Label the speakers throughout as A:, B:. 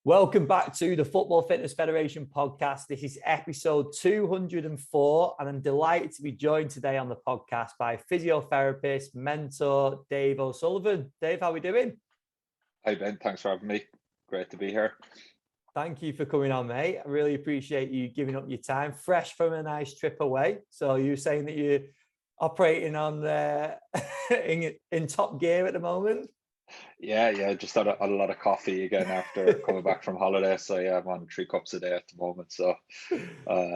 A: Welcome back to the Football Fitness Federation podcast. This is episode 204, and I'm delighted to be joined today on the podcast by physiotherapist, mentor, Dave O'Sullivan. Dave, how are we doing?
B: Hi, Ben. Thanks for having me. Great to be here.
A: Thank you for coming on, mate. I really appreciate you giving up your time, fresh from a nice trip away. So you're saying that you're operating on in top gear at the moment?
B: Yeah. Just had a lot of coffee again after coming back from holiday. So yeah, I'm on 3 cups a day at the moment. So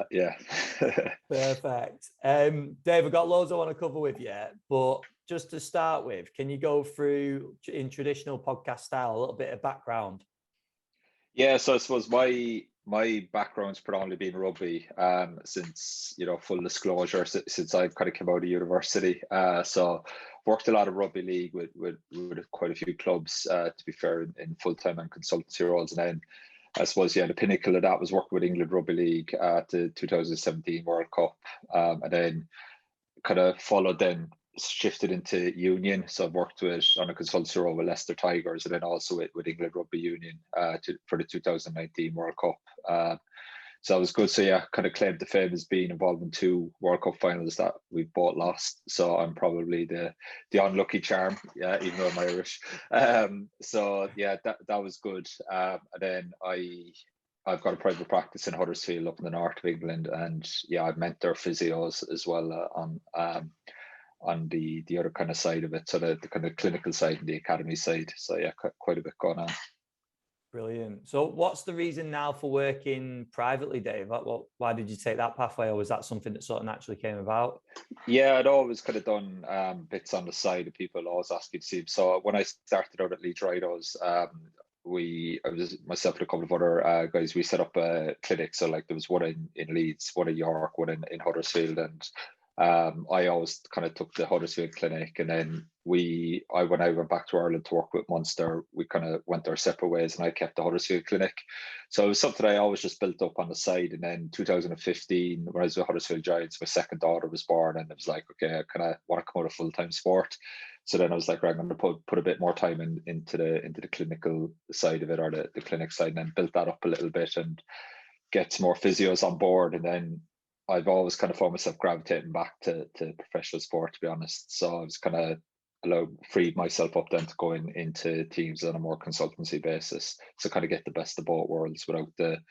B: yeah.
A: Perfect. Dave, I've got loads I want to cover with you, but just to start with, can you go through in traditional podcast style a little bit of background?
B: Yeah, so I suppose my background's predominantly been rugby, since, full disclosure, since I've kind of come out of university. So worked a lot of rugby league with quite a few clubs, to be fair, in full-time and consultancy roles. And then I suppose, the pinnacle of that was working with England Rugby League at the 2017 World Cup. And then kind of followed, then shifted into union. So I've worked on a consultancy role with Leicester Tigers, and then also with England Rugby Union for the 2019 World Cup. So that was good. So yeah, kind of claimed the fame as being involved in 2 World Cup finals that we've both lost. So I'm probably the unlucky charm, yeah, even though I'm Irish. So yeah, that was good. And then I've got a private practice in Huddersfield up in the north of England, and yeah, I mentor physios as well on the other kind of side of it, so the kind of clinical side and the academy side. So yeah, quite a bit going on.
A: Brilliant. So what's the reason now for working privately, Dave? Why did you take that pathway, or was that something that sort of naturally came about?
B: Yeah, I'd always kind of done bits on the side of people always asking to see. So when I started out at Leeds Ridos, I was myself and a couple of other guys, we set up a clinic. So like there was one in Leeds, one in York, one in Huddersfield, and I always kind of took the Huddersfield clinic, and then when I went back to Ireland to work with Munster, we kind of went our separate ways, and I kept the Huddersfield clinic. So it was something I always just built up on the side. And then 2015, when I was with Huddersfield Giants, my second daughter was born, and it was like, okay, I kind of want to come out of full-time sport. So then I was like, right, I'm going to put a bit more time into the clinical side of it, or the clinic side, and then built that up a little bit and get some more physios on board. And then I've always kind of found myself gravitating back to professional sport, to be honest. So I was kind of freed myself up then to going into teams on a more consultancy basis. So kind of get the best of both worlds without the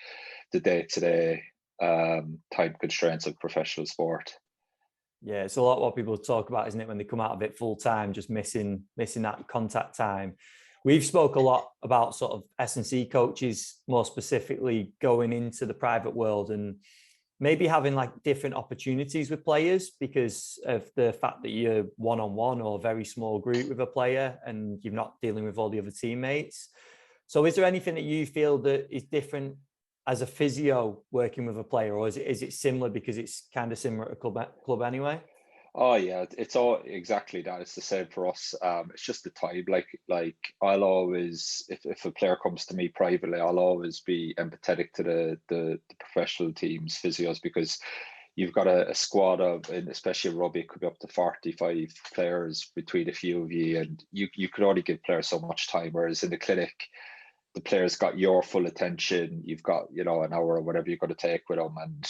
B: day-to-day time constraints of professional sport.
A: Yeah, it's a lot what people talk about, isn't it, when they come out of it full time, just missing that contact time. We've spoke a lot about sort of S&C coaches, more specifically going into the private world and maybe having like different opportunities with players because of the fact that you're one-on-one or a very small group with a player and you're not dealing with all the other teammates. So is there anything that you feel that is different as a physio working with a player, or is it similar because it's kind of similar to club anyway?
B: Oh yeah, it's all exactly that. It's the same for us. It's just the time. Like I'll always, if a player comes to me privately, I'll always be empathetic to the professional teams, physios, because you've got a squad of, and especially rugby, it could be up to 45 players between a few of you, and you could only give players so much time. Whereas in the clinic, the players got your full attention. You've got, an hour or whatever you're going to take with them, and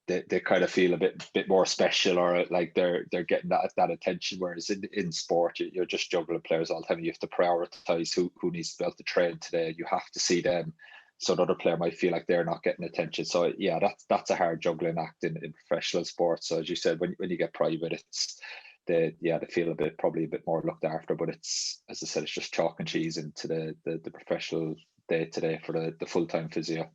B: they kind of feel a bit more special, or like they're getting that attention. Whereas in sport, you're just juggling players all the time. You have to prioritize who needs to be able to train today. You have to see them, so another player might feel like they're not getting attention. So yeah, that's a hard juggling act in professional sports. So as you said, when you get private, it's they feel probably a bit more looked after. But it's, as I said, it's just chalk and cheese into the professional day to day for the full-time physio.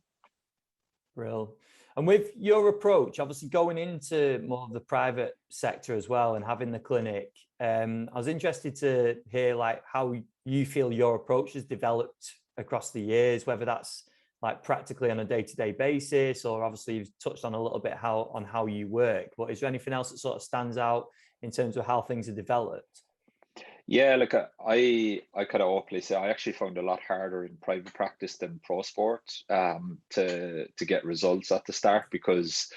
A: Real. And with your approach, obviously going into more of the private sector as well and having the clinic, I was interested to hear like how you feel your approach has developed across the years, whether that's like practically on a day-to-day basis, or obviously you've touched on a little bit how you work. But is there anything else that sort of stands out in terms of how things are developed?
B: Yeah, like I kind of openly say I actually found it a lot harder in private practice than pro sport, to get results at the start, because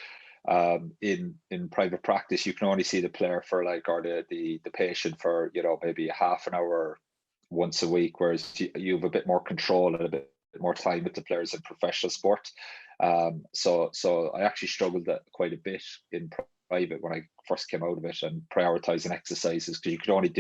B: in private practice you can only see the player for like, or the patient for maybe a half an hour once a week, whereas you have a bit more control and a bit more time with the players in professional sport. So I actually struggled quite a bit in private when I first came out of it, and prioritizing exercises, because you could only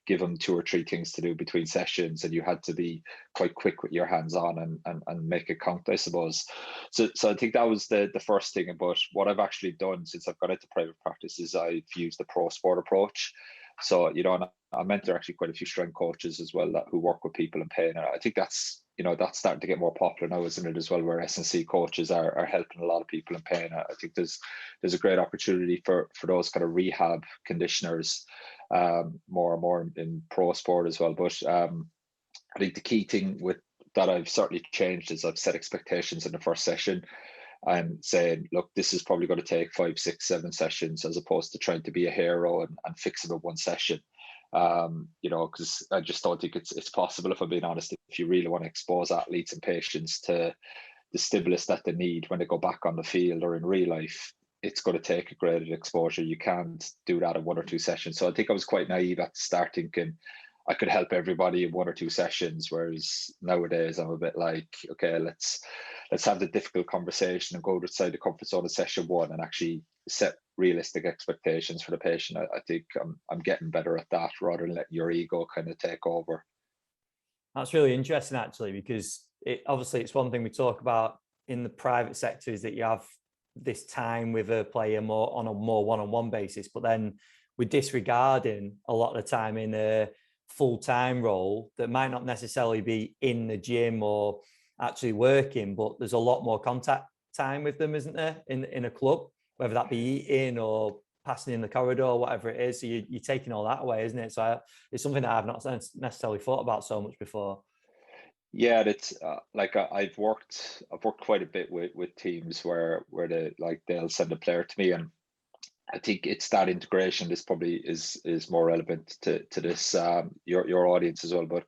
B: give them 2 or 3 things to do between sessions, and you had to be quite quick with your hands on and make it count, I suppose. So I think that was the first thing. But what I've actually done since I've got into private practice is I've used the pro sport approach. So, and I mentor actually quite a few strength coaches as well who work with people in pain. And I think that's starting to get more popular now, isn't it, as well, where S&C coaches are helping a lot of people in pain. I think there's a great opportunity for those kind of rehab conditioners, more and more in pro sport as well. But I think the key thing that I've certainly changed is I've set expectations in the first session and saying, look, this is probably going to take 5, 6, 7 sessions, as opposed to trying to be a hero and fix it in one session. Because I just don't think it's possible, if I'm being honest, if you really want to expose athletes and patients to the stimulus that they need when they go back on the field or in real life. It's going to take a graded exposure. You can't do that in 1 or 2 sessions. So I think I was quite naive at the start, thinking I could help everybody in 1 or 2 sessions, whereas nowadays I'm a bit like, okay, let's have the difficult conversation and go outside the comfort zone in session 1 and actually set realistic expectations for the patient. I think I'm getting better at that, rather than letting your ego kind of take over.
A: That's really interesting, actually, because it's one thing we talk about in the private sector, is that you have this time with a player more on a more one-on-one basis, but then we're disregarding a lot of the time in a full-time role that might not necessarily be in the gym or actually working, but there's a lot more contact time with them, isn't there, in a club, whether that be eating or passing in the corridor or whatever it is. So you're taking all that away, isn't it? So it's something that I've not necessarily thought about so much before.
B: Yeah, it's I've worked quite a bit with teams where they'll send a player to me, and I think it's that integration. This probably is more relevant to this your audience as well, but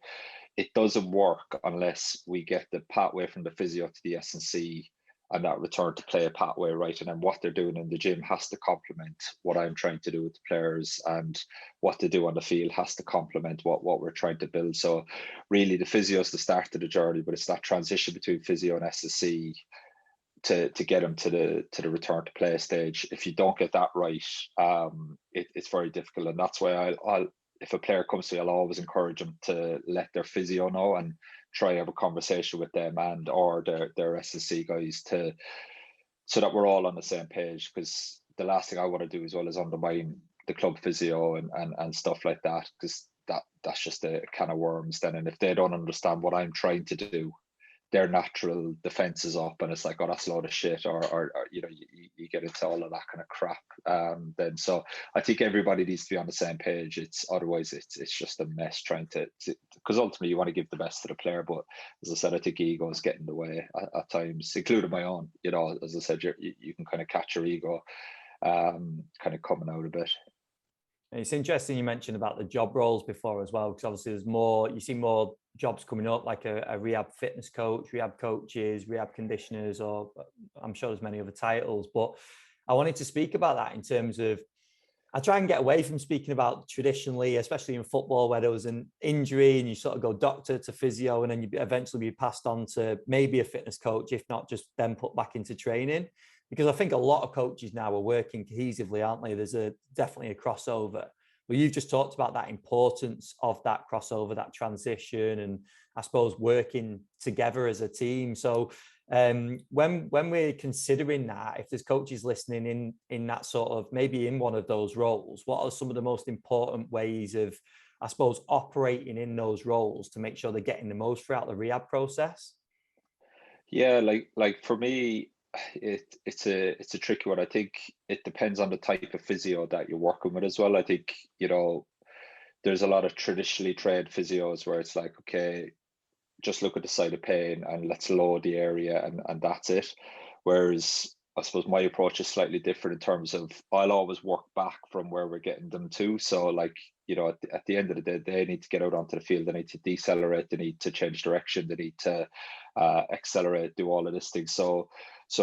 B: it doesn't work unless we get the pathway from the physio to the S&C and that return to play pathway right. And then what they're doing in the gym has to complement what I'm trying to do with the players, and what they do on the field has to complement what we're trying to build. So really the physio is the start of the journey, but it's that transition between physio and S&C to get them to the return to play stage. If you don't get that right, it's very difficult. And that's why I'll if a player comes to me, I'll always encourage them to let their physio know and try have a conversation with them or their S&C guys so that we're all on the same page. Because the last thing I want to do as well is undermine the club physio and stuff like that, because that's just a can of worms then. And if they don't understand what I'm trying to do, their natural defense is up, and it's like, oh, that's a load of shit, or you get into all of that kind of crap. Then so I think everybody needs to be on the same page. Otherwise it's just a mess trying to because ultimately you want to give the best to the player, but as I said, I think ego is getting in the way at times, including my own. As I said, you can kind of catch your ego kind of coming out a bit.
A: It's interesting you mentioned about the job roles before as well, because obviously you see more jobs coming up, like a rehab fitness coach, rehab coaches, rehab conditioners, or I'm sure there's many other titles. But I wanted to speak about that in terms of, I try and get away from speaking about traditionally, especially in football, where there was an injury and you sort of go doctor to physio, and then you eventually be passed on to maybe a fitness coach, if not just then put back into training. Because I think a lot of coaches now are working cohesively, aren't they? There's definitely a crossover. But you've just talked about that importance of that crossover, that transition, and I suppose working together as a team. So when we're considering that, if there's coaches listening in that sort of, maybe in one of those roles, what are some of the most important ways of, I suppose, operating in those roles to make sure they're getting the most throughout the rehab process?
B: Yeah, like for me, it's a tricky one. I think it depends on the type of physio that you're working with as well. I think there's a lot of traditionally trained physios where it's like, okay, just look at the site of pain and let's load the area and that's it. Whereas I suppose my approach is slightly different in terms of I'll always work back from where we're getting them to. So like, at the end of the day, they need to get out onto the field. They need to decelerate. They need to change direction. They need to accelerate, do all of this thing. So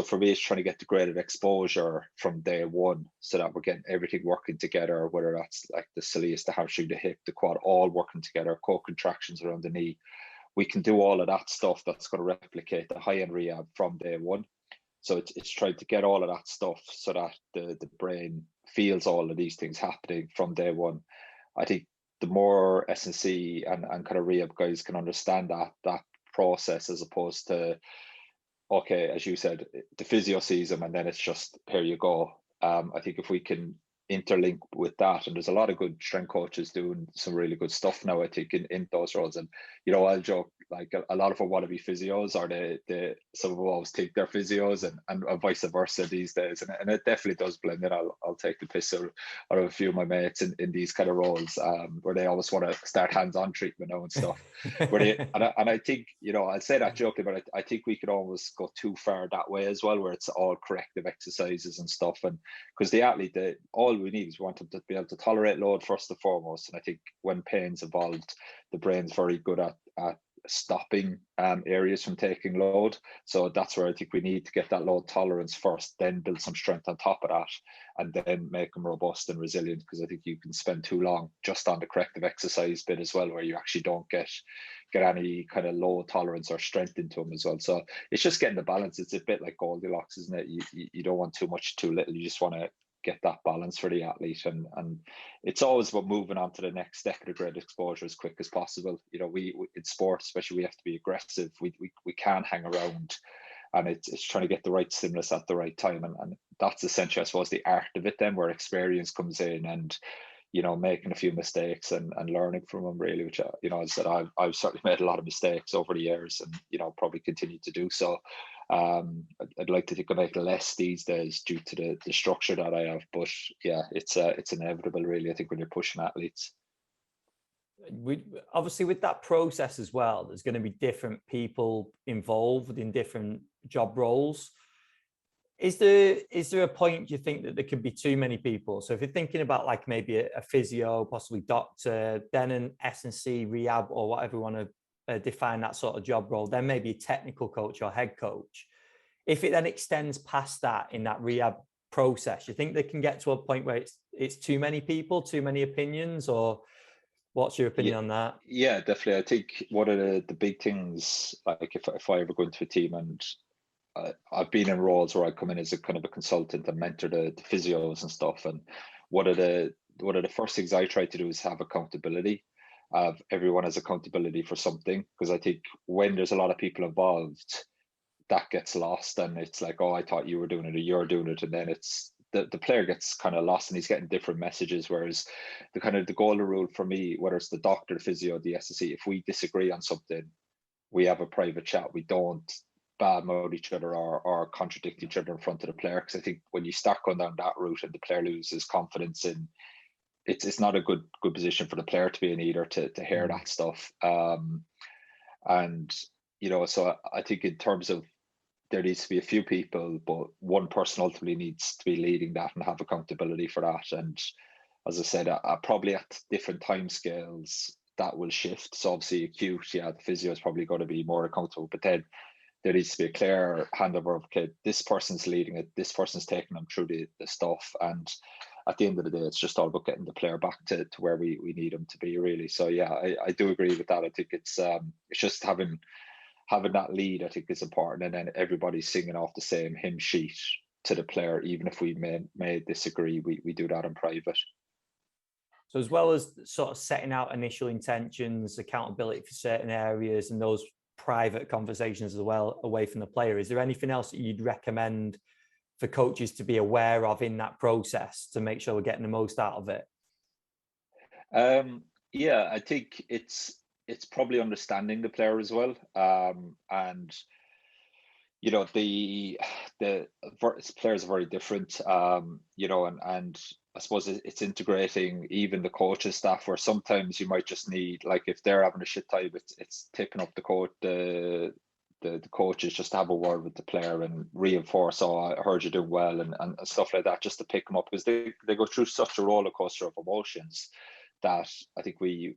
B: for me, it's trying to get the graded exposure from day one so that we're getting everything working together, whether that's like the soleus, the hamstring, the hip, the quad, all working together, core contractions around the knee. we can do all of that stuff that's going to replicate the high-end rehab from day one. So it's trying to get all of that stuff so that the brain feels all of these things happening from day one. I think the more S&C and kind of rehab guys can understand that process, as opposed to, okay, as you said, the physio sees them and then it's just, here you go. I think if we can interlink with that, and there's a lot of good strength coaches doing some really good stuff now, I think, in those roles. And I'll joke, like a lot of them want to be physios, or they some of them always think they're physios, and vice versa these days, and it definitely does blend in. I'll take the piss out of a few of my mates in these kind of roles, where they always want to start hands-on treatment now and stuff. And I think, I'll say that joking, but I think we could almost go too far that way as well, where it's all corrective exercises and stuff. And because the athlete, all we need is we want them to be able to tolerate load first and foremost. And I think when pain's involved, the brain's very good at stopping areas from taking load. So that's where I think we need to get that load tolerance first, then build some strength on top of that, and then make them robust and resilient. Because I think you can spend too long just on the corrective exercise bit as well, where you actually don't get any kind of low tolerance or strength into them as well. So it's just getting the balance. It's a bit like Goldilocks, isn't it? You don't want too much, too little. You just want to get that balance for the athlete, and it's always about moving on to the next decade of great exposure as quick as possible. We in sport especially, we have to be aggressive. We can't hang around, and it's trying to get the right stimulus at the right time, and that's essentially, I suppose, the art of it then, where experience comes in, and making a few mistakes and learning from them, really, which, as I said, I've certainly made a lot of mistakes over the years, and probably continue to do so. I'd like to think I make less these days due to the structure that I have, but yeah, it's inevitable, really, I think, when you're pushing athletes.
A: Obviously, with that process as well, there's going to be different people involved in different job roles. Is there a point you think that there could be too many people? So if you're thinking about like maybe a physio, possibly doctor, then an S&C rehab, or whatever you want to define that sort of job role, then maybe a technical coach or head coach. If it then extends past that in that rehab process, you think they can get to a point where it's too many people, too many opinions, or what's your opinion on that?
B: Yeah, definitely. I think one of the big things, like if I ever go into a team, and I've been in roles where I come in as a kind of a consultant and mentor the physios and stuff, and one of the first things I try to do is have accountability. Everyone has accountability for something, because I think when there's a lot of people involved, that gets lost, and it's like, oh, I thought you were doing it or you're doing it, and then it's the player gets kind of lost and he's getting different messages. Whereas the golden rule for me, whether it's the doctor, the physio, the SSC, if we disagree on something, we have a private chat. We don't badmouth each other or contradict each other in front of the player, because I think when you start going down that route and the player loses confidence in, it's not a good position for the player to be in either, to hear that stuff. And so I think in terms of, there needs to be a few people, but one person ultimately needs to be leading that and have accountability for that. And as I said, probably at different time scales that will shift. So obviously acute, the physio is probably going to be more accountable, but then there needs to be a clear handover of, okay, this person's leading it, this person's taking them through the stuff. And at the end of the day, it's just all about getting the player back to where we need them to be, really. So yeah, I do agree with that. I think it's just having that lead, I think, is important, and then everybody's singing off the same hymn sheet to the player, even if we may disagree, we do that in private.
A: So as well as sort of setting out initial intentions, accountability for certain areas, and those private conversations as well away from the player, is there anything else that you'd recommend for coaches to be aware of in that process to make sure we're getting the most out of it?
B: Yeah, I think it's probably understanding the player as well, and the players are very different, and I suppose it's integrating even the coaches staff, where sometimes you might just need, like, if they're having a shit time, it's tipping up the coaches just to have a word with the player and reinforce, oh, I heard you doing well, and stuff like that, just to pick them up, because they go through such a roller coaster of emotions that I think we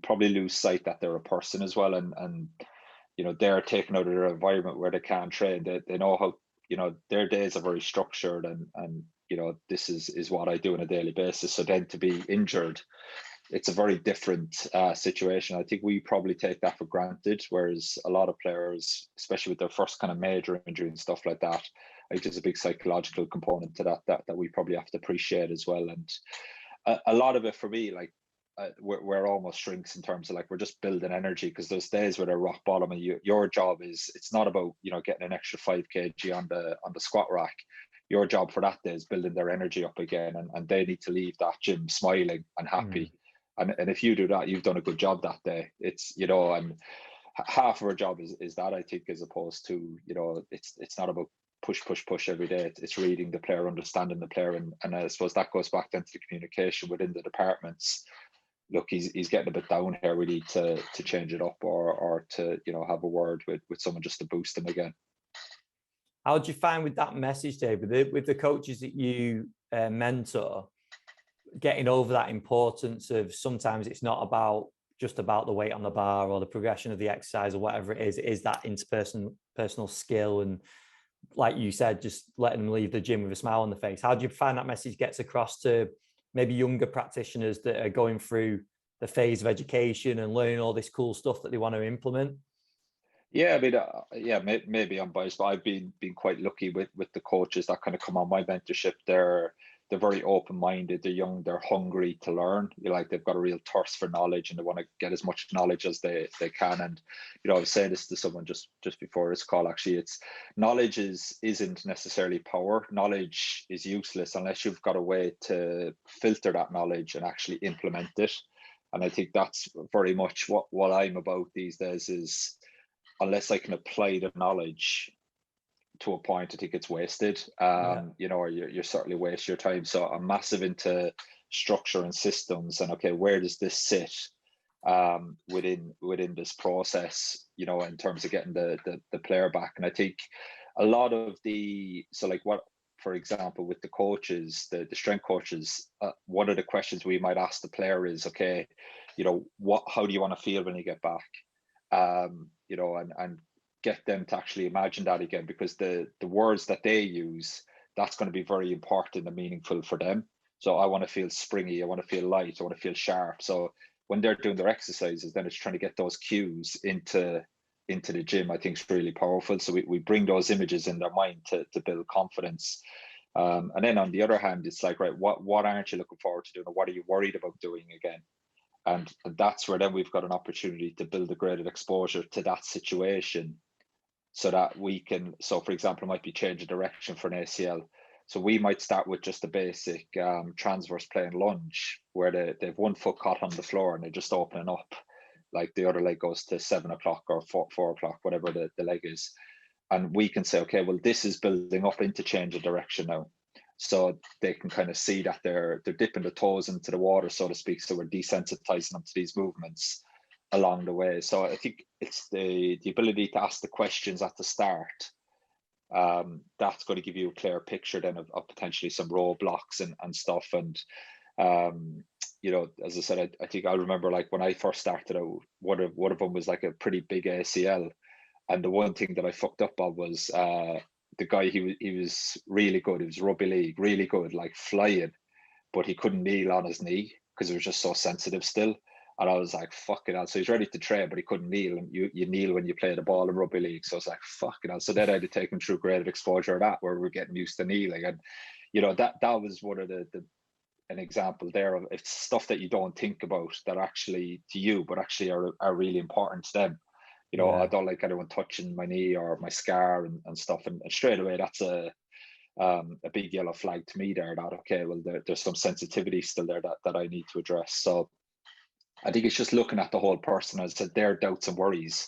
B: probably lose sight that they're a person as well, and they're taken out of their environment where they can't train. They know how, their days are very structured, and this is what I do on a daily basis. So then to be injured it's a very different situation. I think we probably take that for granted, whereas a lot of players, especially with their first kind of major injury and stuff like that, I think there's a big psychological component to that we probably have to appreciate as well. And a lot of it for me, like, we're almost shrinks in terms of like we're just building energy, because those days where they're rock bottom and your job is, it's not about, you know, getting an extra 5 kg on the squat rack. Your job for that day is building their energy up again, and they need to leave that gym smiling and happy. And if you do that, you've done a good job that day. It's, you know, and half of our job is that, I think, as opposed to, you know, it's not about push every day. It's reading the player, understanding the player, and I suppose that goes back then to the communication within the departments. Look, he's getting a bit down here. We need to change it up, or to, you know, have a word with someone just to boost him again.
A: How do you find with that message, Dave, with the coaches that you mentor, getting over that importance of sometimes it's not just about the weight on the bar or the progression of the exercise or whatever it is that personal skill, and like you said, just letting them leave the gym with a smile on the face? How do you find that message gets across to maybe younger practitioners that are going through the phase of education and learning all this cool stuff that they want to implement?
B: Yeah, I mean, maybe I'm biased, but I've been quite lucky with the coaches that kind of come on my mentorship. They're very open-minded. They're young. They're hungry to learn. Like, they've got a real thirst for knowledge, and they want to get as much knowledge as they can. And, you know, I was saying this to someone just before this call. Actually, it's knowledge isn't necessarily power. Knowledge is useless unless you've got a way to filter that knowledge and actually implement it. And I think that's very much what I'm about these days. Is, unless I can apply the knowledge to a point, I think it's wasted. You know, or you're certainly waste your time. So I'm massive into structure and systems, and okay, where does this sit within this process, you know, in terms of getting the player back. And I think a lot of for example, with the coaches, the strength coaches, one of the questions we might ask the player is, okay, you know, how do you want to feel when you get back? You know, and get them to actually imagine that again, because the words that they use, that's going to be very important and meaningful for them. So I want to feel springy, I want to feel light, I want to feel sharp. So when they're doing their exercises, then it's trying to get those cues into the gym. I think it's really powerful. So we bring those images in their mind to build confidence. And then on the other hand, it's like, right, what aren't you looking forward to doing, or what are you worried about doing again? And that's where then we've got an opportunity to build a graded exposure to that situation, so that we can, so for example, it might be change of direction for an ACL. So we might start with just a basic transverse plane lunge, where they've one foot caught on the floor and they're just opening up, like the other leg goes to 7 o'clock or 4 o'clock, whatever the leg is. And we can say, okay, well, this is building up into change of direction now. So they can kind of see that they're dipping the toes into the water, so to speak. So we're desensitizing them to these movements along the way. So I think it's the ability to ask the questions at the start. That's going to give you a clear picture then of potentially some roadblocks and stuff. And you know, as I said, I think I remember, like, when I first started out, one of them was like a pretty big ACL, and the one thing that I fucked up on was the guy, he was really good. He was rugby league, really good, like flying, but he couldn't kneel on his knee because it was just so sensitive still. And I was like, fucking hell. So he's ready to train, but he couldn't kneel. And you kneel when you play the ball in rugby league. So I was like, fucking hell. So then I had to take him through graded exposure of that, where we're getting used to kneeling. And, you know, that was one of an example there of it's stuff that you don't think about that actually to you, but actually are really important to them. You know, I don't like anyone touching my knee or my scar and stuff. And straight away, that's a big yellow flag to me there, that, okay, well, there's some sensitivity still there that I need to address. So I think it's just looking at the whole person. As I said, their doubts and worries,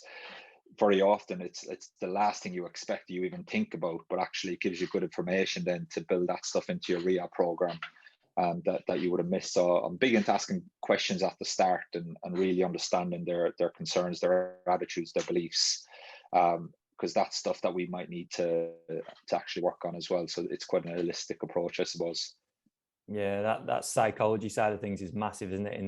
B: very often it's the last thing you expect you even think about, but actually it gives you good information then to build that stuff into your rehab program that you would have missed. So I'm big into asking questions at the start and really understanding their concerns, their attitudes, their beliefs, because that's stuff that we might need to actually work on as well. So it's quite an holistic approach, I suppose.
A: Yeah, that psychology side of things is massive, isn't it,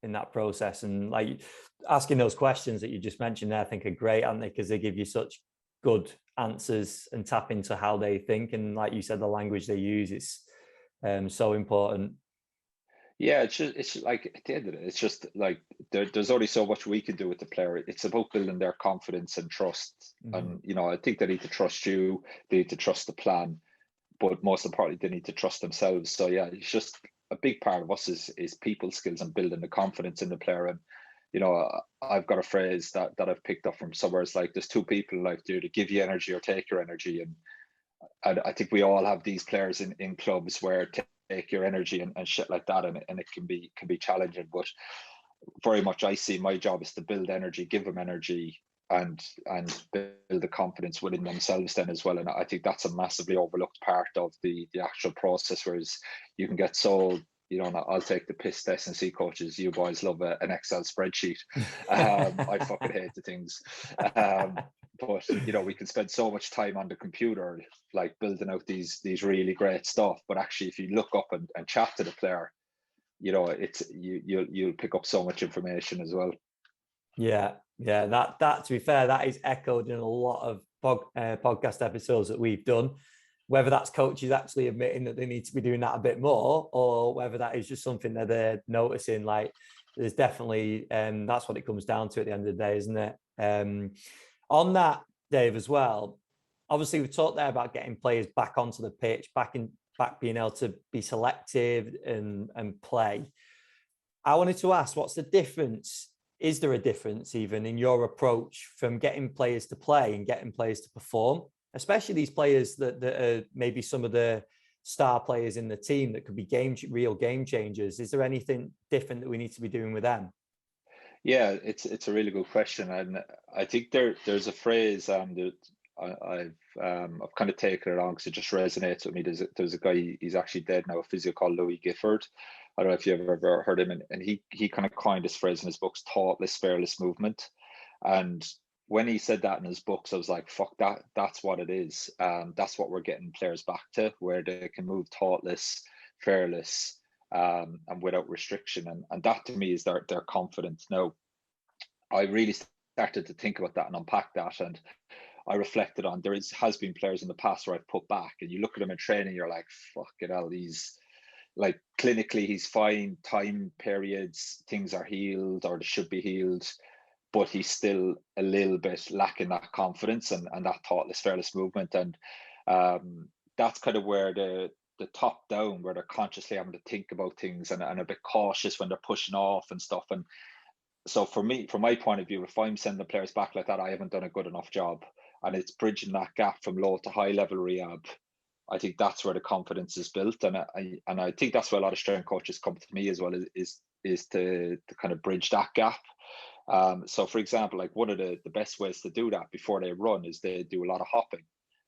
A: in that process? And like asking those questions that you just mentioned there, I think are great, aren't they? Because they give you such good answers and tap into how they think. And like you said, the language they use is so important.
B: Yeah, it's like at the end of it, it's just like there's only so much we can do with the player. It's about building their confidence and trust.
A: Mhm.
B: And I think they need to trust you, they need to trust the plan, but most importantly, they need to trust themselves. So yeah, it's just a big part of us is people skills and building the confidence in the player. And I've got a phrase that I've picked up from somewhere. It's like there's two people in life, to give you energy or take your energy. And I think we all have these players in clubs where take your energy and shit like that, and it can be challenging. But very much I see my job is to build energy, give them energy, and build the confidence within themselves then as well. And I think that's a massively overlooked part of the actual process, whereas you can get so, I'll take the piss to S&C coaches. You boys love an Excel spreadsheet. I fucking hate the things. But we can spend so much time on the computer, like building out these really great stuff. But actually, if you look up and chat to the player, it's you'll pick up so much information as well.
A: Yeah, that to be fair, that is echoed in a lot of podcast episodes that we've done. Whether that's coaches actually admitting that they need to be doing that a bit more, or whether that is just something that they're noticing, like there's definitely that's what it comes down to at the end of the day, isn't it? On that, Dave, as well. Obviously, we talked there about getting players back onto the pitch, back being able to be selective and play. I wanted to ask, what's the difference? Is there a difference even in your approach from getting players to play and getting players to perform, especially these players that are maybe some of the star players in the team that could be real game changers? Is there anything different that we need to be doing with them?
B: Yeah, it's a really good question, and I think there's a phrase that I've kind of taken it on because it just resonates with me. There's a guy, he's actually dead now, a physio called Louis Gifford. I don't know if you've ever heard him, and he kind of coined this phrase in his books, thoughtless, fearless movement. And when he said that in his books, I was like, fuck that, that's what it is. That's what we're getting players back to, where they can move thoughtless, fearless, and without restriction. And that to me is their confidence. Now, I really started to think about that and unpack that. And I reflected on has been players in the past where I've put back, and you look at him in training, you're like, fuck it hell, he's like clinically he's fine, time periods, things are healed or they should be healed, but he's still a little bit lacking that confidence and that thoughtless, fearless movement. And that's kind of where the top down, where they're consciously having to think about things and a bit cautious when they're pushing off and stuff. And so for me, from my point of view, if I'm sending the players back like that, I haven't done a good enough job. And it's bridging that gap from low to high level rehab. I think that's where the confidence is built. And I think that's where a lot of strength coaches come to me as well, is to kind of bridge that gap. So for example, like one of the best ways to do that before they run is they do a lot of hopping,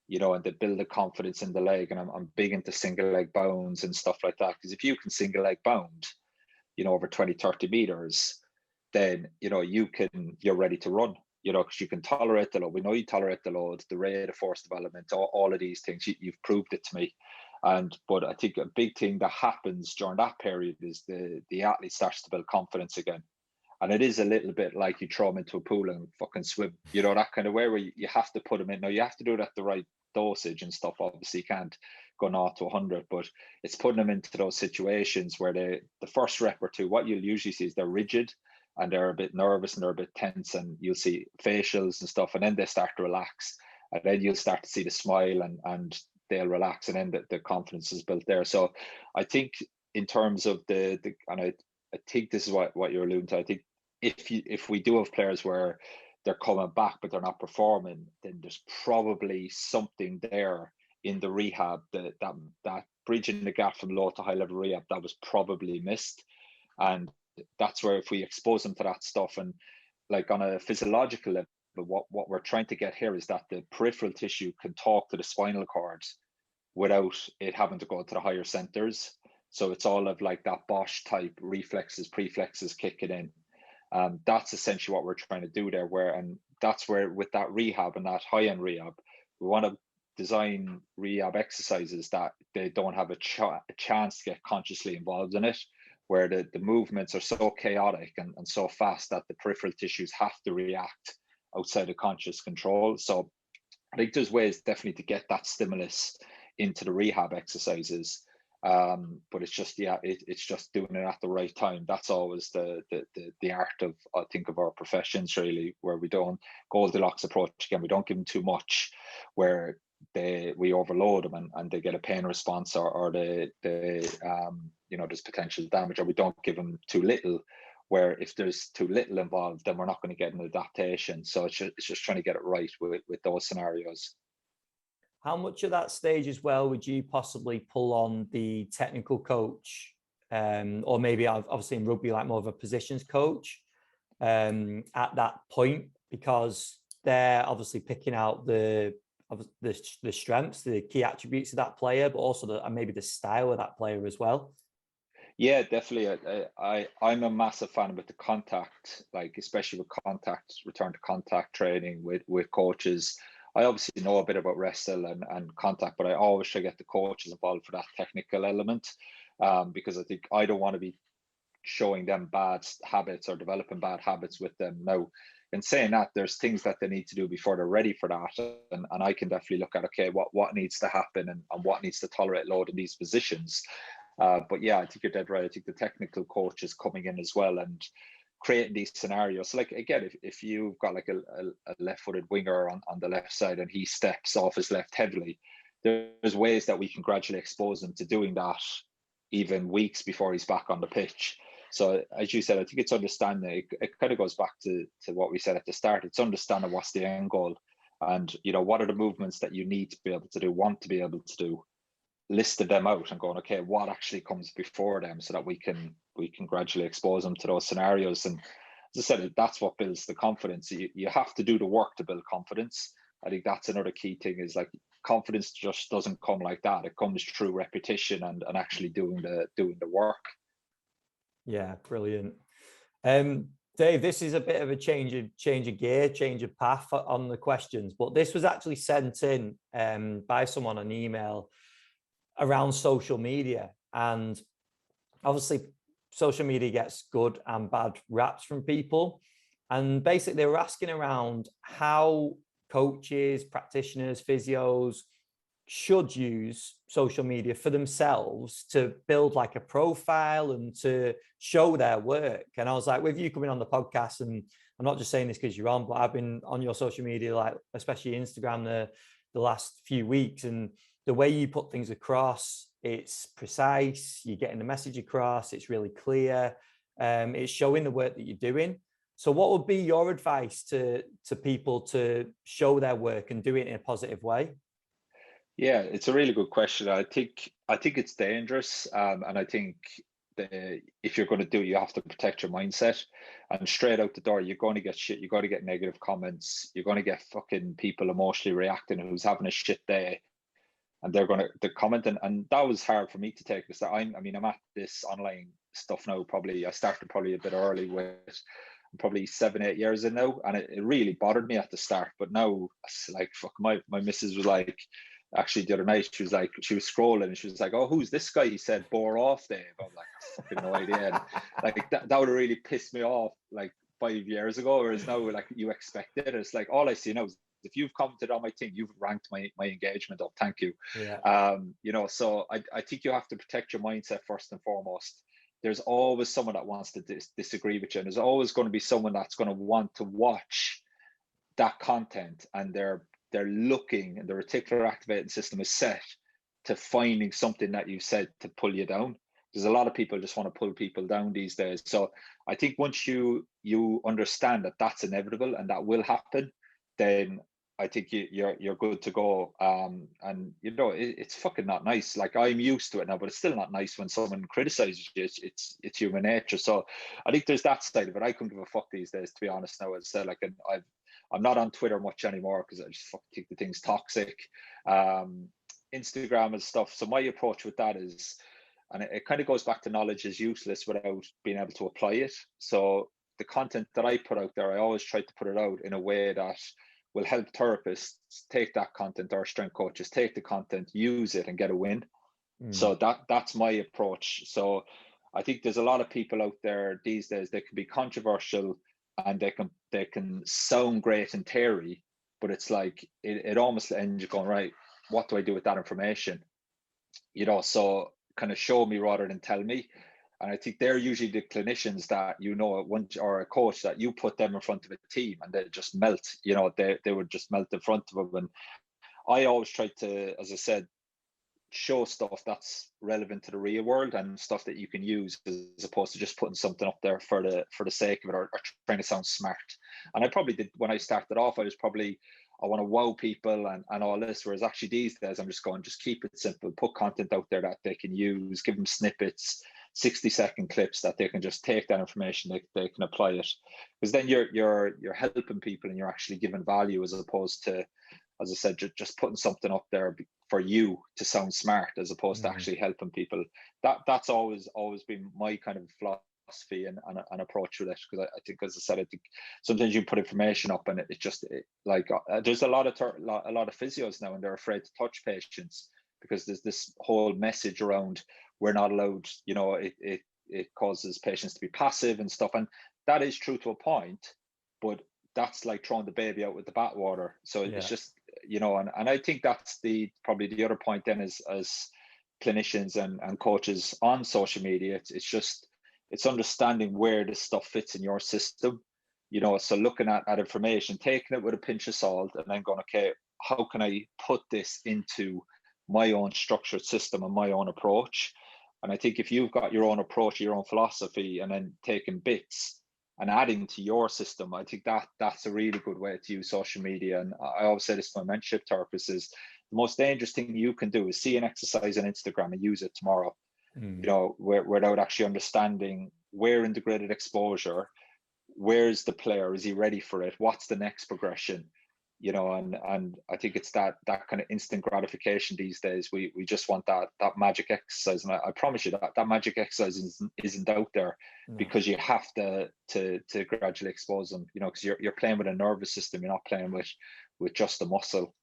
B: and they build the confidence in the leg. And I'm big into single leg bounds and stuff like that. Because if you can single leg bound, over 20, 30 meters, then you're ready to run, because you can tolerate the load. We know you tolerate the load, the rate of force development, all of these things. You've proved it to me. But I think a big thing that happens during that period is the athlete starts to build confidence again. And it is a little bit like you throw them into a pool and fucking swim, that kind of way, where you have to put them in. Now you have to do it at the right dosage and stuff. Obviously you can't go 0 to 100, but it's putting them into those situations where the first rep or two, what you'll usually see is they're rigid and they're a bit nervous and they're a bit tense, and you'll see facials and stuff, and then they start to relax, and then you'll start to see the smile and they'll relax, and then the confidence is built there. So I think in terms of and I think this is what you're alluding to. I think if we do have players where they're coming back but they're not performing, then there's probably something there in the rehab, that bridging the gap from low to high level rehab, that was probably missed. And that's where, if we expose them to that stuff, and like on a physiological level, what we're trying to get here is that the peripheral tissue can talk to the spinal cord without it having to go to the higher centers. So it's all of like that Bosch type reflexes, preflexes kicking in. That's essentially what we're trying to do there. And that's where, with that rehab and that high end rehab, we want to design rehab exercises that they don't have a chance to get consciously involved in it, where the movements are so chaotic and so fast that the peripheral tissues have to react outside of conscious control. So I think there's ways definitely to get that stimulus into the rehab exercises. But it's just, it's just doing it at the right time. That's always the art of, I think, of our professions, really, where we don't Goldilocks approach again. We don't give them too much, where we overload them and they get a pain response, or there's potential damage, or we don't give them too little, where if there's too little involved, then we're not going to get an adaptation. So it's just trying to get it right with those scenarios.
A: How much at that stage as well would you possibly pull on the technical coach, or maybe obviously in rugby, like more of a positions coach at that point, because they're obviously picking out the strengths, the key attributes of that player, but also maybe the style of that player as well?
B: Yeah, definitely. I'm a massive fan with the contact, like especially with return to contact training with coaches. I obviously know a bit about wrestle and contact, but I always try to get the coaches involved for that technical element, because I think I don't want to be showing them bad habits or developing bad habits with them. Now, in saying that, there's things that they need to do before they're ready for that. And I can definitely look at, okay, what needs to happen and what needs to tolerate load in these positions. But yeah, I think you're dead right. I think the technical coach is coming in as well and creating these scenarios. So like, again, if you've got like a left-footed winger on the left side and he steps off his left heavily, there's ways that we can gradually expose him to doing that even weeks before he's back on the pitch. So as you said, I think it's understanding. It kind of goes back to what we said at the start. It's understanding what's the end goal, and what are the movements that you need to be able to do, want to be able to do, listed them out and going, okay, what actually comes before them, so that we can gradually expose them to those scenarios. And as I said, that's what builds the confidence. You have to do the work to build confidence. I think that's another key thing, is like confidence just doesn't come like that. It comes through repetition and actually doing the work.
A: Yeah, brilliant. Dave, this is a bit of a change of gear, change of path on the questions, but this was actually sent in by someone on email around social media. And obviously social media gets good and bad raps from people. And basically they were asking around how coaches, practitioners, physios should use social media for themselves to build like a profile and to show their work. And I was like, with you coming on the podcast, and I'm not just saying this because you're on, but I've been on your social media, like especially Instagram, the last few weeks, and the way you put things across, it's precise, you're getting the message across, it's really clear, it's showing the work that you're doing. So what would be your advice to people to show their work and do it in a positive way?
B: Yeah, it's a really good question. I think it's dangerous, and I think if you're going to do it, you have to protect your mindset. And straight out the door, you're going to get shit. You're going to get negative comments. You're going to get fucking people emotionally reacting who's having a shit day, and they're comment. And that was hard for me to take, because I'm at this online stuff now. I started probably a bit early with. I'm probably 7-8 years in now, and it really bothered me at the start. But now, it's like, fuck, my missus was like, actually the other night, she was scrolling and she was like, oh, who's this guy? He said, bore off, Dave. I'm like, fucking no idea. And like that would have really pissed me off like 5 years ago, whereas now, like, you expect it. It's like, all I see now is, if you've commented on my thing, you've ranked my engagement up. Thank you.
A: Yeah.
B: So I think you have to protect your mindset first and foremost. There's always someone that wants to disagree with you, and there's always going to be someone that's going to want to watch that content, and they're looking, and the reticular activating system is set to finding something that you said to pull you down. There's a lot of people just want to pull people down these days. So I think once you understand that that's inevitable and that will happen, then I think you're good to go. And it's fucking not nice. Like, I'm used to it now, but it's still not nice when someone criticizes you. It's human nature. So I think there's that side of it. I couldn't give a fuck these days, to be honest. Now, as I said, like, I'm not on Twitter much anymore because I just fucking think the thing's toxic. Instagram and stuff. So my approach with that is, and it kind of goes back to knowledge is useless without being able to apply it. So the content that I put out there, I always try to put it out in a way that will help therapists take that content, or strength coaches take the content, use it, and get a win. So that's my approach. So I think there's a lot of people out there these days that can be controversial, and they can sound great in theory, but it's like it almost ends you going, right, what do I do with that information? So kind of show me rather than tell me. And I think they're usually the clinicians that, or a coach that you put them in front of a team and they just melt, they would just melt in front of them. And I always try to, as I said, show stuff that's relevant to the real world and stuff that you can use, as opposed to just putting something up there for the sake of it, or trying to sound smart. And I probably did, when I started off, I want to wow people and all this, whereas actually these days I'm just keep it simple, put content out there that they can use, give them snippets, 60-second clips that they can just take that information, they can apply it, because then you're helping people and you're actually giving value, as opposed to, as I said, just putting something up there for you to sound smart, as opposed to actually helping people. That's always been my kind of philosophy and approach with it, because I think, as I said, I think sometimes you put information up and there's a lot of physios now, and they're afraid to touch patients because there's this whole message around we're not allowed, it causes patients to be passive and stuff, and that is true to a point, but that's like throwing the baby out with the bathwater. So it's just, and I think that's probably the other point then is, as clinicians and coaches on social media, it's understanding where this stuff fits in your system, so looking at information, taking it with a pinch of salt, and then going, okay, how can I put this into my own structured system and my own approach? And I think if you've got your own approach, your own philosophy, and then taking bits and adding to your system, I think that's a really good way to use social media. And I always say this to my mentorship therapists, is the most dangerous thing you can do is see an exercise on Instagram and use it tomorrow, without actually understanding where integrated exposure, where's the player, is he ready for it, what's the next progression, and I think it's that kind of instant gratification these days. We just want that magic exercise, and I promise you that magic exercise isn't out there, because you have to gradually expose them, because you're playing with a nervous system, you're not playing with just a muscle.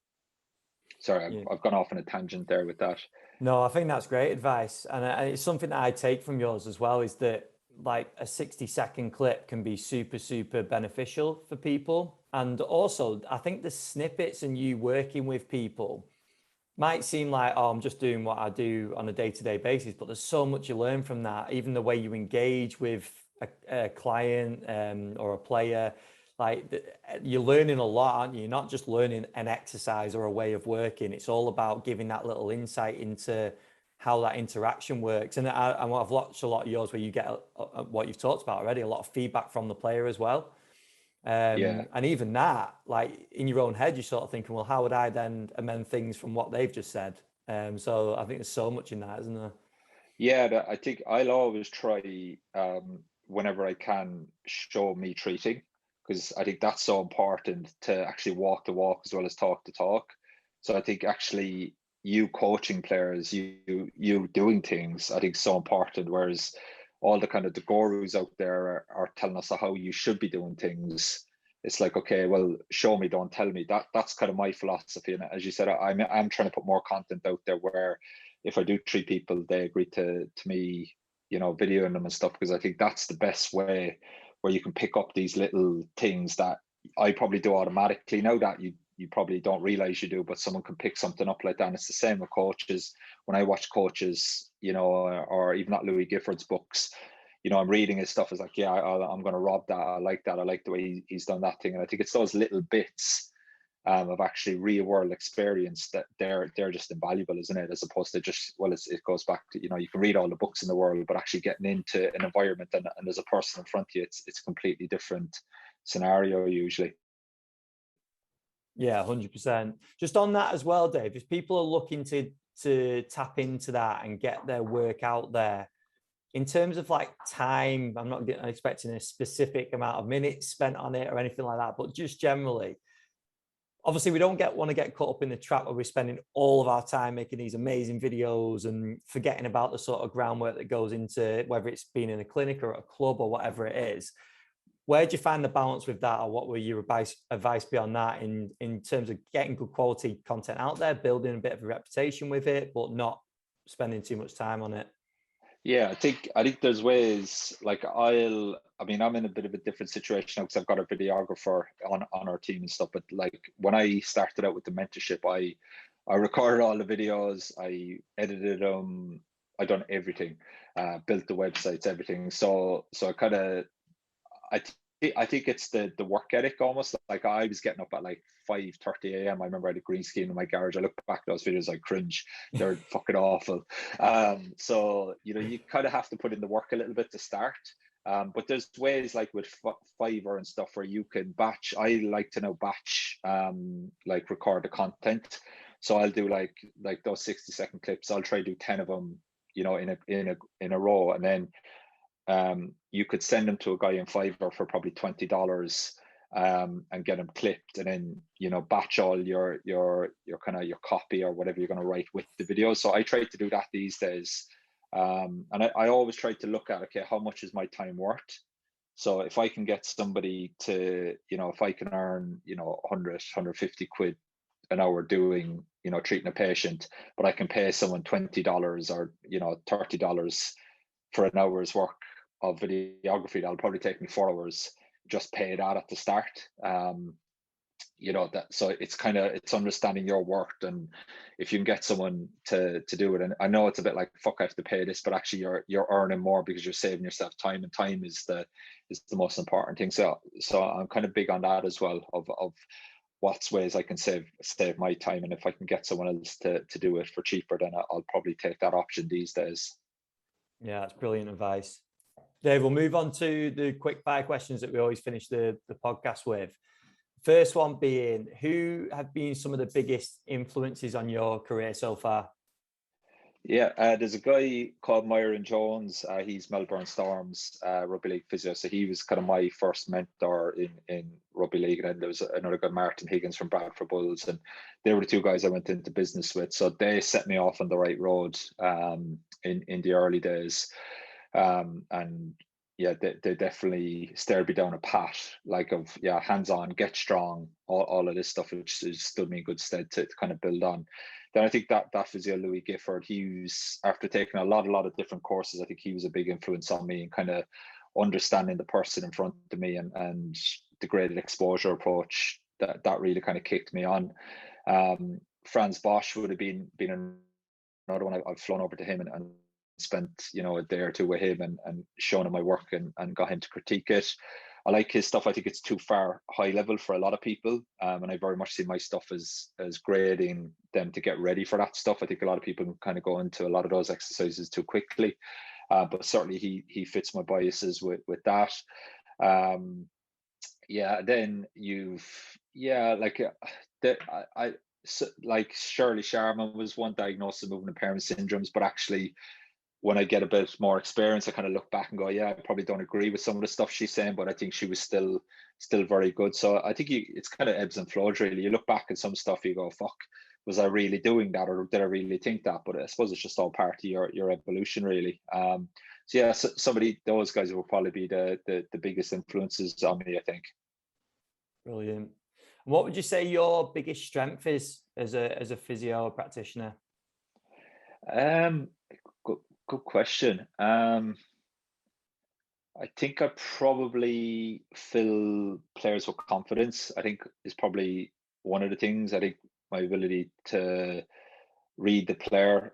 B: Sorry, I've gone off on a tangent there with that.
A: No, I think that's great advice, and it's something that I take from yours as well, is that like a 60-second clip can be super, super beneficial for people. And also, I think the snippets and you working with people might seem like, oh, I'm just doing what I do on a day-to-day basis, but there's so much you learn from that. Even the way you engage with a client or a player, you're learning a lot, aren't you? You're not just learning an exercise or a way of working. It's all about giving that little insight into how that interaction works. And I've watched a lot of yours where you get what you've talked about already, a lot of feedback from the player as well. And even that, like in your own head, you're sort of thinking, well, how would I then amend things from what they've just said? So I think there's so much in that, isn't there?
B: Yeah, I think I'll always try, whenever I can, show me treating, because I think that's so important, to actually walk the walk as well as talk the talk. So I think actually you coaching players, you doing things, I think so important. Whereas all the kind of the gurus out there are telling us how you should be doing things. It's like, okay, well, show me, don't tell me. That's kind of my philosophy. And as you said, I'm trying to put more content out there where if I do treat people, they agree to me, videoing them and stuff, because I think that's the best way, where you can pick up these little things that I probably do automatically now that you probably don't realize you do, but someone can pick something up like that. And it's the same with coaches. When I watch coaches, or even at Louis Gifford's books, I'm reading his stuff. It's like, yeah, I'm going to rob that. I like that. I like the way he's done that thing. And I think it's those little bits of actually real world experience that they're just invaluable, isn't it? As opposed to just, well, it goes back to, you can read all the books in the world, but actually getting into an environment and there's a person in front of you, it's a completely different scenario usually.
A: Yeah, 100%. Just on that as well, Dave, if people are looking to tap into that and get their work out there, in terms of like time, I'm not expecting a specific amount of minutes spent on it or anything like that, but just generally, obviously we don't want to get caught up in the trap where we're spending all of our time making these amazing videos and forgetting about the sort of groundwork that goes into whether it's being in a clinic or a club or whatever it is. Where do you find the balance with that, or what were your advice beyond that in terms of getting good quality content out there, building a bit of a reputation with it, but not spending too much time on it?
B: Yeah, I think there's ways, like I'm in a bit of a different situation now because I've got a videographer on our team and stuff. But like when I started out with the mentorship, I recorded all the videos, I edited them, I done everything, built the websites, everything. So I kind of, I think it's the work ethic almost. Like I was getting up at like 5:30 a.m. I remember I had a green screen in my garage. I look back at those videos, I cringe. They're fucking awful. So you kind of have to put in the work a little bit to start. But there's ways like with Fiverr and stuff where you can batch. I like to now batch, like record the content. So I'll do like those 60-second clips. I'll try to do 10 of them, in a row, and then you could send them to a guy in Fiverr for probably $20, and get them clipped, and then batch all your kind of your copy or whatever you're going to write with the video. So I try to do that these days, and I always try to look at, okay, how much is my time worth? So if I can get somebody to, if I can earn 150 quid an hour doing, treating a patient, but I can pay someone $20 or $30 for an hour's work of videography, that'll probably take me 4 hours. Just pay that at the start. That, so it's understanding your worth, and if you can get someone to do it. And I know it's a bit like, fuck, I have to pay this, but actually you're earning more because you're saving yourself time, and time is the most important thing. So I'm kind of big on that as well, of what's ways I can save my time, and if I can get someone else to do it for cheaper, then I'll probably take that option these days.
A: Yeah, that's brilliant advice. Dave, we'll move on to the quick fire questions that we always finish the podcast with. First one being, who have been some of the biggest influences on your career so far?
B: Yeah, there's a guy called Myron Jones. He's Melbourne Storm's rugby league physio. So he was kind of my first mentor in rugby league. And then there was another guy, Martin Higgins from Bradford Bulls. And they were the two guys I went into business with. So they set me off on the right road in the early days. And yeah, they definitely stared me down a path, like of, hands-on, get strong, all of this stuff, which has stood me in good stead to kind of build on. Then I think that physio, Louis Gifford, he was, after taking a lot of different courses, I think he was a big influence on me, and kind of understanding the person in front of me, and the graded exposure approach that really kind of kicked me on. Franz Bosch would have been another one. I've flown over to him and spent a day or two with him and shown him my work and got him to critique it. I like his stuff. I think it's too far high level for a lot of people, and I very much see my stuff as grading them to get ready for that stuff. I think a lot of people kind of go into a lot of those exercises too quickly, but certainly he fits my biases with that. Then like Shirley Sharman was one, diagnosed with movement impairment syndromes, but actually, when I get a bit more experience, I kind of look back and go, yeah, I probably don't agree with some of the stuff she's saying, but I think she was still very good. So I think it's kind of ebbs and flows, really. You look back at some stuff, you go, fuck, was I really doing that, or did I really think that? But I suppose it's just all part of your evolution, really. So somebody, those guys will probably be the biggest influences on me, I think.
A: Brilliant. And what would you say your biggest strength is as a physio practitioner?
B: Good question. I think I probably fill players with confidence, I think, is probably one of the things. I think my ability to read the player.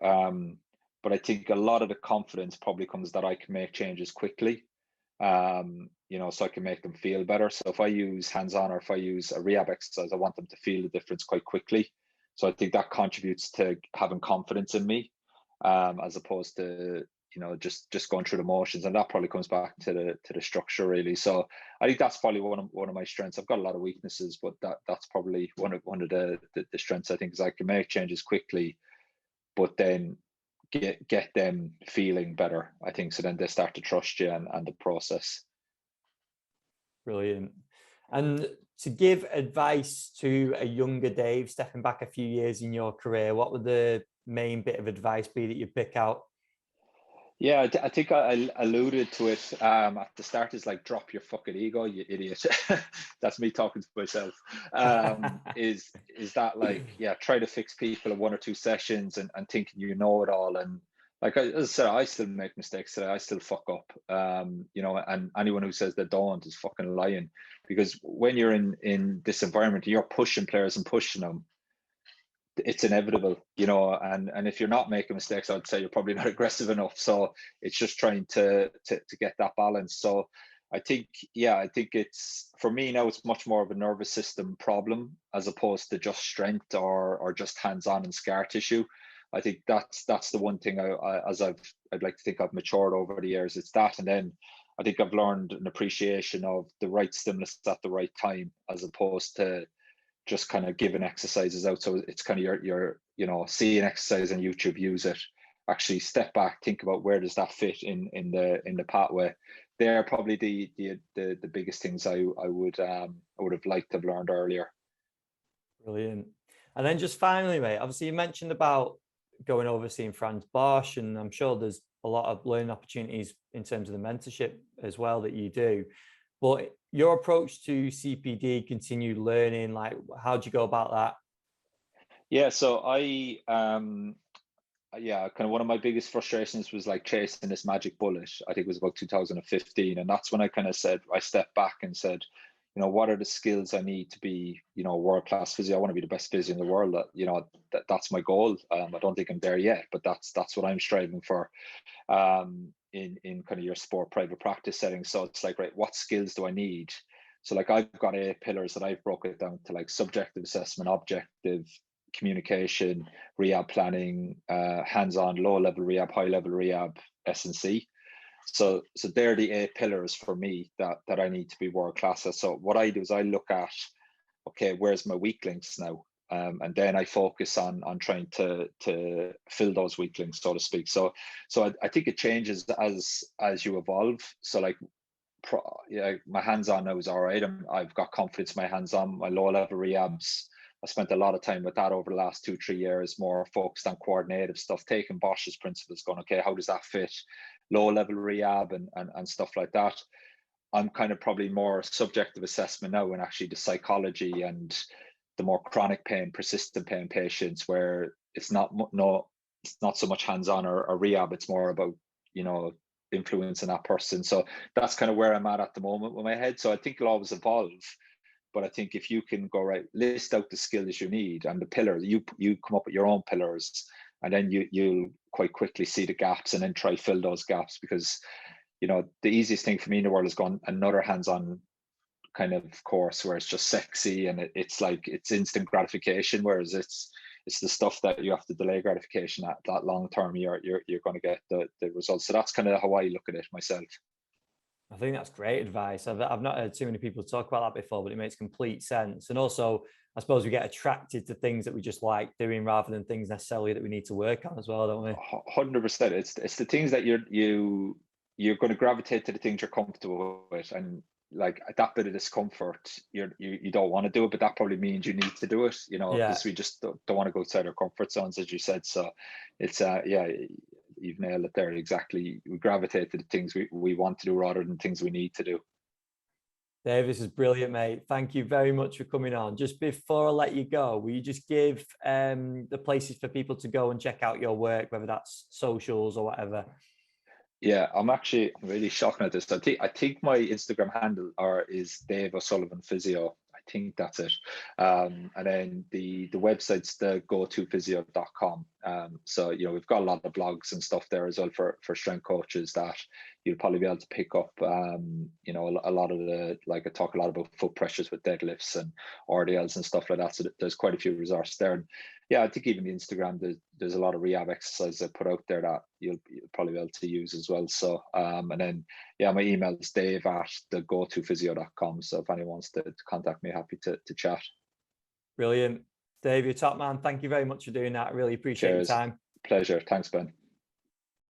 B: But I think a lot of the confidence probably comes that I can make changes quickly, so I can make them feel better. So if I use hands-on, or if I use a rehab exercise, I want them to feel the difference quite quickly. So I think that contributes to having confidence in me, as opposed to just going through the motions, and that probably comes back to the structure, really. So I think that's probably one of my strengths. I've got a lot of weaknesses, but that's probably one of the strengths, I think, is I can make changes quickly, but then get them feeling better, I think, so then they start to trust you and the process.
A: Brilliant. And to give advice to a younger Dave, stepping back a few years in your career, what would the main bit of advice be that you pick out?
B: Yeah, I think I alluded to it at the start. Is like, drop your fucking ego, you idiot. That's me talking to myself. Is that like, try to fix people in 1 or 2 sessions and thinking you know it all. And like, as I said, I still make mistakes today. I still fuck up. And anyone who says they don't is fucking lying, because when you're in this environment, you're pushing players and pushing them. it's inevitable, you know, and if you're not making mistakes, I'd say you're probably not aggressive enough. So it's just trying to get that balance. So I think, yeah, I think it's, for me now, it's much more of a nervous system problem as opposed to just strength or just hands-on and scar tissue. I think that's the one thing I'd like to think I've matured over the years. It's that, and then I think I've learned an appreciation of the right stimulus at the right time, as opposed to just kind of giving exercises out. So it's kind of your you know, see an exercise on YouTube, use it, actually step back, think about where does that fit in the pathway. They're probably the biggest things I would have liked to have learned earlier.
A: Brilliant. And then just finally, mate, obviously you mentioned about going over seeing Franz Bosch, and I'm sure there's a lot of learning opportunities in terms of the mentorship as well that you do. But your approach to CPD, continued learning, like how do you go about that?
B: Yeah, so yeah, kind of one of my biggest frustrations was like chasing this magic bullet. I think it was about 2015, and that's when I kind of said, I stepped back and said, you know, what are the skills I need to be, you know, world class physio? I want to be the best physio in the world. You know, that's my goal. I don't think I'm there yet, but that's what I'm striving for. In kind of your sport private practice setting. So it's like, right, what skills do I need? So like I've got 8 pillars that I've broken it down to, like subjective assessment, objective communication, rehab planning, hands-on, low-level rehab, high-level rehab, S&C. So they're the 8 pillars for me that I need to be world class at. So what I do is I look at, okay, where's my weak links now? And then I focus on trying to fill those weak links, so to speak. So I think it changes as you evolve. So like, yeah, my hands-on now is all right. I've got confidence in my hands-on. My low-level rehabs, I spent a lot of time with that over the last 2-3 years, more focused on coordinative stuff, taking Bosch's principles, going, okay, how does that fit? Low-level rehab and stuff like that. I'm kind of probably more subjective assessment now, and actually the psychology and the more chronic pain, persistent pain patients, where it's not so much hands-on or rehab. It's more about, you know, influencing that person. So that's kind of where I'm at the moment with my head. So I think it'll always evolve. But I think if you can go, right, list out the skills you need and the pillars, you come up with your own pillars, and then you'll quite quickly see the gaps and then try fill those gaps. Because, you know, the easiest thing for me in the world is going another hands-on kind of course where it's just sexy and it's like it's instant gratification, whereas it's the stuff that you have to delay gratification at. That long term you're going to get the results. So that's kind of how I look at it myself.
A: I think that's great advice. I've not heard too many people talk about that before, but it makes complete sense. And also, I suppose we get attracted to things that we just like doing rather than things necessarily that we need to work on as well, don't we?
B: 100%. It's the things that you're going to gravitate to, the things you're comfortable with, and like that bit of discomfort, you don't want to do it, but that probably means you need to do it, you know, because we just don't want to go outside our comfort zones, as you said. So it's yeah, you've nailed it there exactly. We gravitate to the things we want to do rather than things we need to do.
A: Dave, this is brilliant, mate. Thank you very much for coming on. Just before I let you go, will you just give the places for people to go and check out your work, whether that's socials or whatever?
B: Yeah, I'm really shocking at this. I think my Instagram handle is Dave O'Sullivan Physio. I think that's it. And then the website's the gotophysio.com. So, you know, we've got a lot of blogs and stuff there as well for strength coaches that you'll probably be able to pick up. You know, a lot of I talk a lot about foot pressures with deadlifts and RDLs and stuff like that. So there's quite a few resources there. And yeah, I think even the Instagram, there's a lot of rehab exercises I put out there that you'll probably be able to use as well. So, and then, yeah, my email is dave@thegotophysio.com. So if anyone wants to contact me, happy to chat.
A: Brilliant. Dave, you're top man. Thank you very much for doing that. I really appreciate your
B: Cheers.
A: time.
B: Pleasure. Thanks, Ben.